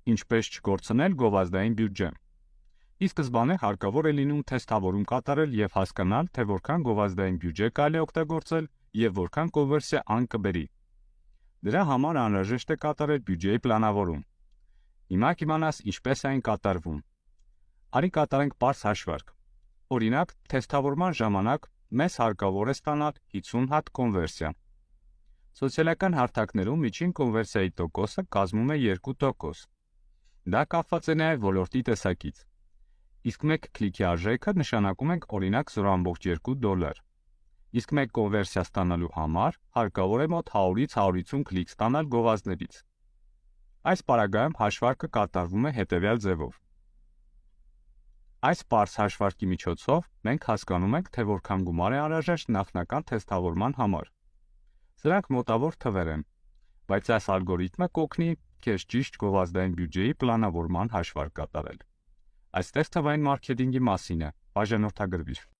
Ինչպես չկորցնել գովազդային բյուջե։ Ի սկզբանե հարկավոր է լինում թեստավորում կատարել եւ հասկանալ, թե որքան գովազդային բյուջե կարելի է օգտագործել եւ որքան կոնվերսիա ան կբերի։ Դրա համար անհրաժեշտ է կատարել բյուջեի պլանավորում։ Հիմա կիմանաս ինչպես է այն կատարվում։ Արի կատարենք պարզ հաշվարկ։ Օրինակ, թեստավորման ժամանակ մեզ հարկավոր է ստանալ 50 հատ կոնվերսիա։ Սոցիալական հարթակներում միջին կոնվերսիայի տոկոսը կազմում է 2%։ Դա կապված է նաև ոլորտի տեսակից։ Իսկ մեկ քլիքի արժեքը նշանակում ենք օրինակ $0.2։ Իսկ մեկ կոնվերսիա ստանալու համար հարկավոր է մոտ 100-ից 150 քլիկ ստանալ գովազդներից։ Այս պարագայում հաշվարկը կատարվում է հետևյալ ձևով։ Այս պարզ հաշվարկի միջոցով մենք հասկանում ենք, թե որքան գումար է անհրաժեշտ նախնական թեստավորման համար։ Սրանք մոտավոր թվեր են, բայց այս ալգորիթմը կօգնի քեզ ճիշտ գովազդային բյուջեի պլանավորման հաշվարկ կատարել։ Այստեղ թվային մարքեթինգի մասին է, բաժանորդագրվիր։